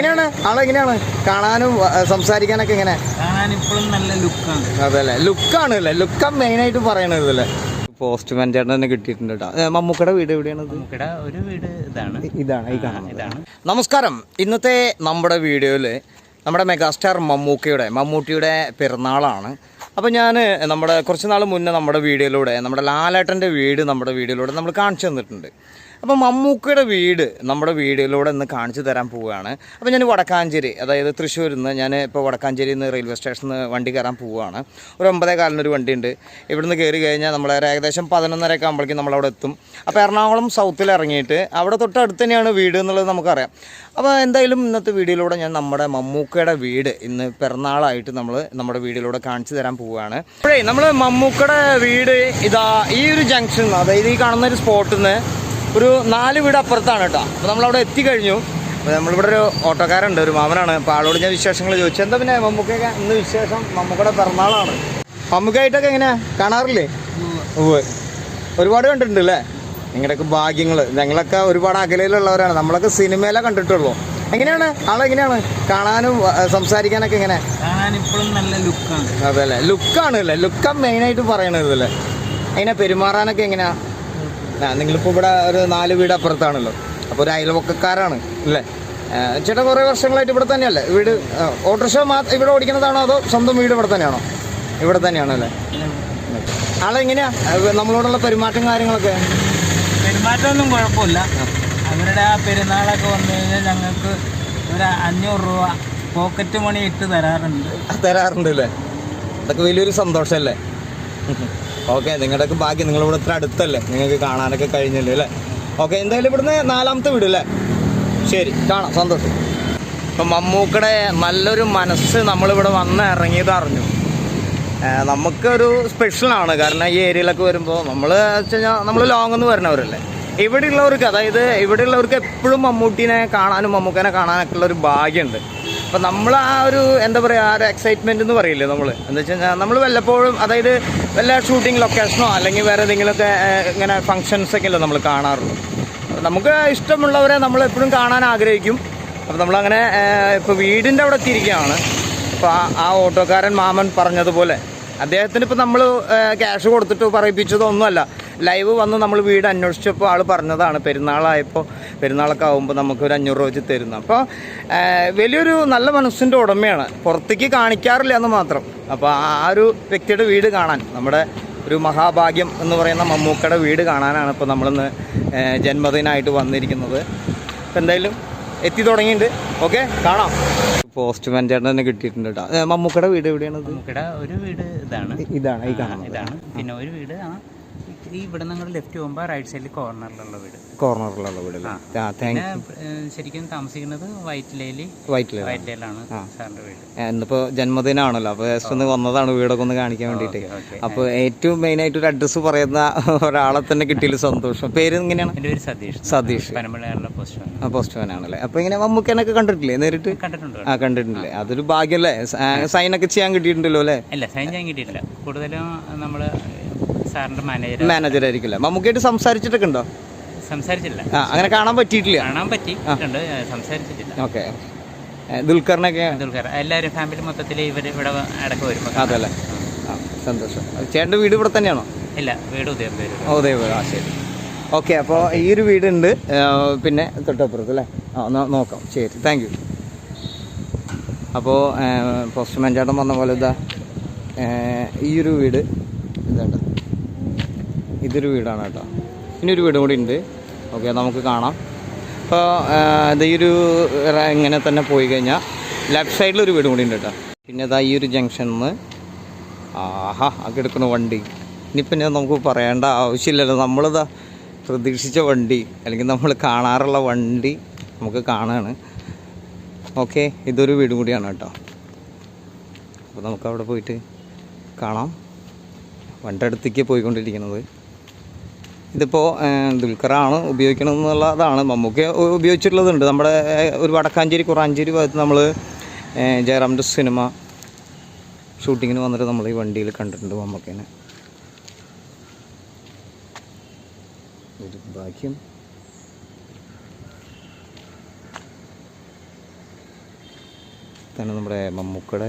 എങ്ങനെയാണ് ആളെങ്ങനെയാണ് കാണാനും സംസാരിക്കാനൊക്കെ എങ്ങനെ? കാണാൻ ഇപ്പോഴും നല്ല ലുക്കാണ്. അതല്ലേ, ലുക്കാണ് അല്ലേ, ലുക്കാണ് മെയിനായിട്ട് പറയണത് അല്ലേ. പോസ്റ്റ്മാൻ ചേട്ടൻ തന്നെ കിട്ടിയിട്ടുണ്ട് കേട്ടോ. മമ്മൂക്കയുടെ വീട് എവിടെയാണ്? ഒരു വീട് ഇതാണ് ഈ കാണുന്നത്. നമസ്കാരം. ഇന്നത്തെ നമ്മുടെ വീഡിയോയിൽ നമ്മുടെ മെഗാസ്റ്റാർ മമ്മൂട്ടിയുടെ പിറന്നാളാണ്. അപ്പോൾ ഞാൻ കുറച്ച് നാൾ മുന്നേ നമ്മുടെ വീഡിയോയിലൂടെ നമ്മുടെ ലാലേട്ടൻ്റെ വീട് നമ്മുടെ വീഡിയോയിലൂടെ നമ്മൾ കാണിച്ചു തന്നിട്ടുണ്ട്. അപ്പോൾ മമ്മൂക്കയുടെ വീട് നമ്മുടെ വീഡിയോയിലൂടെ ഇന്ന് കാണിച്ചു തരാൻ പോവുകയാണ്. അപ്പോൾ ഞാൻ വടക്കാഞ്ചേരി, അതായത് തൃശ്ശൂരിൽ നിന്ന് ഞാൻ ഇപ്പോൾ വടക്കാഞ്ചേരിയിൽ നിന്ന് റെയിൽവേ സ്റ്റേഷനിൽ നിന്ന് വണ്ടി കയറാൻ പോവുകയാണ്. ഒരു 9:15 വണ്ടിയുണ്ട്. ഇവിടുന്ന് കയറി കഴിഞ്ഞാൽ നമ്മൾ ഏകദേശം 11:30 ആകുമ്പോഴേക്കും നമ്മളവിടെ എത്തും. അപ്പോൾ എറണാകുളം സൗത്തിൽ ഇറങ്ങിയിട്ട് അവിടെ തൊട്ടടുത്ത് തന്നെയാണ് വീട് എന്നുള്ളത് നമുക്കറിയാം. അപ്പോൾ എന്തായാലും ഇന്നത്തെ വീഡിയോയിലൂടെ ഞാൻ നമ്മുടെ മമ്മൂക്കയുടെ വീട് ഇന്ന് പിറന്നാളായിട്ട് നമ്മുടെ വീഡിയോയിലൂടെ കാണിച്ചു തരാൻ പോവുകയാണ്. അപ്പോഴേ നമ്മൾ മമ്മൂക്കയുടെ വീട് ഇതാ ഈ ഒരു ജംഗ്ഷൻ, അതായത് ഈ കാണുന്ന ഒരു സ്പോട്ടിൽ നിന്ന് ഒരു 4 വീട് അപ്പുറത്താണ് കേട്ടോ. അപ്പോൾ നമ്മളവിടെ എത്തിക്കഴിഞ്ഞു. അപ്പോൾ നമ്മളിവിടെ ഒരു ഓട്ടോക്കാരുണ്ട്, ഒരു മാമനാണ്. അപ്പോൾ ആളോട് ഞാൻ വിശേഷങ്ങൾ ചോദിച്ചു. എന്താ പിന്നെ മമ്മൂക്കൊക്കെ ഇന്ന് വിശേഷം? മമ്മൂക്കയുടെ പിറന്നാളാണ്. മമ്മൂക്കായിട്ടൊക്കെ എങ്ങനെയാ കാണാറില്ലേ? ഒരുപാട് കണ്ടിട്ടുണ്ട് അല്ലേ? നിങ്ങളുടെയൊക്കെ ഭാഗ്യങ്ങൾ. ഞങ്ങളൊക്കെ ഒരുപാട് അകലയിലുള്ളവരാണ്, നമ്മളൊക്കെ സിനിമയിലെ കണ്ടിട്ടുള്ളൂ. എങ്ങനെയാണ് ആളെങ്ങനെയാണ് കാണാനും സംസാരിക്കാനൊക്കെ എങ്ങനെ? കാണാൻ ഇപ്പോഴും നല്ല ലുക്കാണ്. അതല്ലേ, ലുക്കാണ് അല്ലേ, ലുക്കാണ് മെയിനായിട്ട് പറയണത് അല്ലേ. എങ്ങനെ പെരുമാറാനൊക്കെ എങ്ങനെയാ? നിങ്ങളിപ്പോൾ ഇവിടെ ഒരു 4 വീട് അപ്പുറത്താണല്ലോ, അപ്പോൾ ഒരു അയൽവക്കക്കാരാണ് അല്ലേ? ചേട്ടാ കുറേ വർഷങ്ങളായിട്ട് ഇവിടെ തന്നെയല്ലേ വീട്? ഓട്ടോറിക്ഷ ഇവിടെ ഓടിക്കുന്നതാണോ അതോ സ്വന്തം വീട് ഇവിടെ തന്നെയാണോ? ഇവിടെ തന്നെയാണല്ലേ. ആളെങ്ങനെയാ നമ്മളോടുള്ള പെരുമാറ്റം കാര്യങ്ങളൊക്കെ? പെരുമാറ്റമൊന്നും കുഴപ്പമില്ല. അവരുടെ ആ പെരുന്നാളൊക്കെ വന്നു കഴിഞ്ഞാൽ ഞങ്ങൾക്ക് ഒരു 500 രൂപ പോക്കറ്റ് മണി ഇട്ട് തരാറുണ്ട് അല്ലേ? അതൊക്കെ വലിയൊരു സന്തോഷമല്ലേ? ഓക്കെ, നിങ്ങളുടെയൊക്കെ ഭാഗ്യം, നിങ്ങളിവിടെ ഇത്ര അടുത്തല്ലേ, നിങ്ങൾക്ക് കാണാനൊക്കെ കഴിഞ്ഞല്ലോ അല്ലേ? ഓക്കെ, എന്തായാലും ഇവിടുന്ന് 4ാമത്തെ വീട് അല്ലേ? ശരി, കാണാം, സന്തോഷം. ഇപ്പം മമ്മൂക്കയുടെ നല്ലൊരു മനസ്സ് നമ്മളിവിടെ വന്ന് ഇറങ്ങിയത് അറിഞ്ഞു. നമുക്കൊരു സ്പെഷ്യലാണ്. കാരണം ഈ ഏരിയയിലൊക്കെ വരുമ്പോൾ നമ്മൾ വെച്ച് കഴിഞ്ഞാൽ നമ്മൾ ലോങ് എന്ന് വരുന്നവരല്ലേ. ഇവിടെയുള്ളവർക്ക്, അതായത് ഇവിടെയുള്ളവർക്ക് എപ്പോഴും മമ്മൂട്ടിനെ കാണാനും മമ്മൂക്കനെ കാണാനൊക്കെ ഉള്ളൊരു ഭാഗ്യമുണ്ട്. അപ്പം നമ്മൾ ആ ഒരു എന്താ പറയുക, ആ ഒരു എക്സൈറ്റ്മെൻറ്റ് എന്ന് പറയില്ലേ നമ്മൾ, എന്താ വെച്ച് കഴിഞ്ഞാൽ നമ്മൾ വല്ലപ്പോഴും, അതായത് വല്ല ഷൂട്ടിംഗ് ലൊക്കേഷനോ അല്ലെങ്കിൽ വേറെ ഏതെങ്കിലുമൊക്കെ ഇങ്ങനെ ഫങ്ഷൻസൊക്കെ അല്ലേ നമ്മൾ കാണാറുള്ളൂ. നമുക്ക് ഇഷ്ടമുള്ളവരെ നമ്മൾ എപ്പോഴും കാണാൻ ആഗ്രഹിക്കും. അപ്പോൾ നമ്മളങ്ങനെ ഇപ്പോൾ വീടിൻ്റെ അവിടെ എത്തിയിരിക്കുകയാണ്. അപ്പോൾ ആ ഓട്ടോക്കാരൻ മാമൻ പറഞ്ഞതുപോലെ അദ്ദേഹത്തിന് ഇപ്പോൾ നമ്മൾ ക്യാഷ് കൊടുത്തിട്ട് പറയിപ്പിച്ചതോ ഒന്നുമല്ല. ലൈവ് വന്ന് നമ്മൾ വീട് അന്വേഷിച്ചപ്പോൾ ആൾ പറഞ്ഞതാണ് പെരുന്നാളൊക്കെ ആകുമ്പോൾ നമുക്കൊരു 500 രൂപ വെച്ച് തരുന്നു. അപ്പോൾ വലിയൊരു നല്ല മനസ്സിൻ്റെ ഉടമയാണ്, പുറത്തേക്ക് കാണിക്കാറില്ല എന്ന് മാത്രം. അപ്പോൾ ആ ഒരു വ്യക്തിയുടെ വീട് കാണാൻ, നമ്മുടെ ഒരു മഹാഭാഗ്യം എന്ന് പറയുന്ന മമ്മൂക്കയുടെ വീട് കാണാനാണ് ഇപ്പോൾ നമ്മളിന്ന് ജന്മദിനമായിട്ട് വന്നിരിക്കുന്നത്. അപ്പോൾ എന്തായാലും എത്തി തുടങ്ങിയിട്ടുണ്ട്. ഓക്കെ, കാണാം. പോസ്റ്റ്മാൻ ചേട്ടൻ തന്നെ കിട്ടിയിട്ടുണ്ട് കേട്ടോ. മമ്മൂക്കയുടെ വീട് എവിടെയാണ്? മമ്മൂക്കയുടെ ഒരു വീട് ഇതാണ് ഈ കാണുന്നത്. ഇതാണ്. പിന്നെ ഒരു വീട് ഈ ഇവിടെ നിങ്ങൾ ലെഫ്റ്റ് പോകുമ്പോൾ റൈറ്റ് സൈഡിൽ കോർണറിലുള്ള വീട്. ശരിക്കും താമസിക്കുന്നത് വൈറ്റ്ലയിലാണ് സാറിന്റെ വീട്. ഇന്നിപ്പോ ജന്മദിനമാണല്ലോ, അപ്പൊ ജസ്റ്റ് ഒന്ന് വന്നതാണ് വീടൊക്കെ ഒന്ന് കാണിക്കാൻ വേണ്ടിട്ട്. അപ്പൊ ഏറ്റവും മെയിൻ ആയിട്ട് ഒരു അഡ്രസ്സ് പറയുന്ന ഒരാളെ തന്നെ കിട്ടിയതിൽ സന്തോഷം. പേര് എങ്ങനെയാണ്? എന്റെ പേര് സതീഷ്. പനമ്പള്ളിയുള്ള പോസ്റ്റ്മാൻ ആണല്ലേ. അപ്പൊ ഇങ്ങനെ മമ്മൂക്കനൊക്കെ കണ്ടിട്ടില്ലേ നേരിട്ട്? കണ്ടിട്ടില്ലേ? അതൊരു ഭാഗ്യല്ലേ. സൈനൊക്കെ ചെയ്യാൻ കിട്ടിയിട്ടുണ്ടല്ലോ അല്ലേ? ഇല്ല, സൈൻ ചെയ്യാൻ കിട്ടിയിട്ടില്ല. കൂടുതലും നമ്മള് സാറിന്റെ മാനേജർ ആയിരിക്കില്ല. മമ്മൂക്കായിട്ട് സംസാരിച്ചിട്ടൊക്കെ ഉണ്ടോ? സംസാരിച്ചില്ല. അങ്ങനെ കാണാൻ പറ്റിയിട്ടില്ല. സംസാരിച്ചിട്ടില്ല. ഓക്കെ. ദുൽഖറിനൊക്കെ? എല്ലാവരും ഫാമിലി മൊത്തത്തിൽ ഇവിടെ അടക്കം വരും. അതല്ലേ, സന്തോഷം. ചേട്ടൻ്റെ വീട് ഇവിടെ തന്നെയാണോ? ഇല്ല, വീട് ഉദയപേര്. ആ ശരി. ഓക്കെ, അപ്പോൾ ഈ ഒരു വീടുണ്ട്, പിന്നെ തൊട്ടപ്പുറത്ത് അല്ലേ? നോക്കാം. ശരി, താങ്ക് യു. അപ്പോൾ പോസ്റ്റ്മാൻ ചേട്ടൻ പറഞ്ഞ പോലെ ഇതാ ഈ ഒരു വീട് ഇതുണ്ട്, ഇതൊരു വീടാണ് കേട്ടോ. ഇനി ഒരു വീടും കൂടി ഉണ്ട്. ഓക്കെ, നമുക്ക് കാണാം. അപ്പോൾ ഈ ഒരു ഇങ്ങനെ തന്നെ പോയി കഴിഞ്ഞാൽ ലെഫ്റ്റ് സൈഡിലൊരു വീടും കൂടി ഉണ്ട് കേട്ടോ. പിന്നെ ഇതാ ഈ ഒരു ജംഗ്ഷനിൽ നിന്ന് ഒക്കെ എടുക്കുന്ന വണ്ടി. ഇനിയിപ്പം നമുക്ക് പറയേണ്ട ആവശ്യമില്ലല്ലോ, നമ്മളിതാ പ്രതീക്ഷിച്ച വണ്ടി അല്ലെങ്കിൽ നമ്മൾ കാണാറുള്ള വണ്ടി നമുക്ക് കാണാണ്. ഓക്കെ, ഇതൊരു വീടും കൂടിയാണ് കേട്ടോ. അപ്പോൾ നമുക്കവിടെ പോയിട്ട് കാണാം. വണ്ടി അടുത്തേക്ക് പോയിക്കൊണ്ടിരിക്കുന്നത്. ഇതിപ്പോൾ ദുൽഖറാണ് ഉപയോഗിക്കണമെന്നുള്ളതാണ്. മമ്മൂക്ക ഉപയോഗിച്ചിട്ടുള്ളതുണ്ട്. നമ്മുടെ ഒരു വടക്കാഞ്ചേരി കുറാഞ്ചേരി ഭാഗത്ത് നമ്മൾ ജയറാമിൻ്റെ സിനിമ ഷൂട്ടിങ്ങിന് വന്നിട്ട് നമ്മൾ ഈ വണ്ടിയിൽ കണ്ടിട്ടുണ്ട് മമ്മൂക്കേനെ. ഭാഗ്യം. ഇതാണ് നമ്മുടെ മമ്മൂക്കയുടെ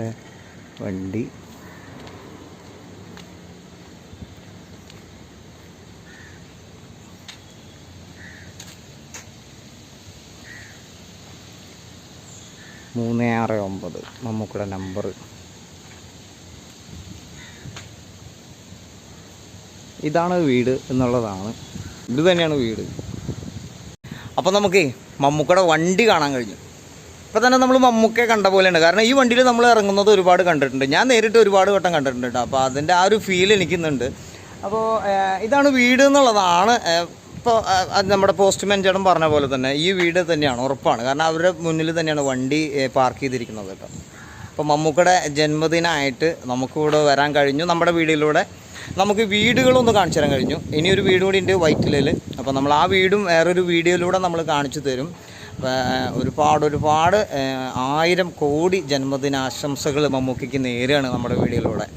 വണ്ടി. മൂന്ന് 6 മമ്മൂക്കയുടെ നമ്പർ. ഇതാണ് വീട് എന്നുള്ളതാണ്, ഇത് തന്നെയാണ് വീട്. അപ്പോൾ നമുക്ക് മമ്മൂക്കയുടെ വണ്ടി കാണാൻ കഴിഞ്ഞു. ഇപ്പോൾ തന്നെ നമ്മൾ മമ്മൂക്കയെ കണ്ട പോലെയുണ്ട്. കാരണം ഈ വണ്ടിയിൽ നമ്മൾ ഇറങ്ങുന്നത് ഒരുപാട് കണ്ടിട്ടുണ്ട്, ഞാൻ നേരിട്ട് ഒരുപാട് വട്ടം കണ്ടിട്ടുണ്ട് കേട്ടോ. അപ്പോൾ അതിൻ്റെ ആ ഒരു ഫീൽ എനിക്കുന്നുണ്ട്. അപ്പോൾ ഇതാണ് വീട് എന്നുള്ളതാണ്. ഇപ്പോൾ നമ്മുടെ പോസ്റ്റ്മാൻ ചേട്ടൻ പറഞ്ഞ പോലെ തന്നെ ഈ വീട് തന്നെയാണ്, ഉറപ്പാണ്. കാരണം അവരുടെ മുന്നിൽ തന്നെയാണ് വണ്ടി പാർക്ക് ചെയ്തിരിക്കുന്നത് കേട്ടോ. അപ്പോൾ മമ്മൂക്കയുടെ ജന്മദിനമായിട്ട് നമുക്കിവിടെ വരാൻ കഴിഞ്ഞു. നമ്മുടെ വീടിലൂടെ നമുക്ക് വീടുകളൊന്ന് കാണിച്ചു തരാൻ കഴിഞ്ഞു. ഇനിയൊരു വീട് കൂടി ഉണ്ട് വൈറ്റിലയിൽ. അപ്പോൾ നമ്മൾ ആ വീടും വേറൊരു വീഡിയോയിലൂടെ നമ്മൾ കാണിച്ചു തരും. ഒരുപാട് 1000 കോടി ജന്മദിനാശംസകൾ മമ്മൂക്കയ്ക്ക് നേരെയാണ് നമ്മുടെ വീഡിയോയിലൂടെ.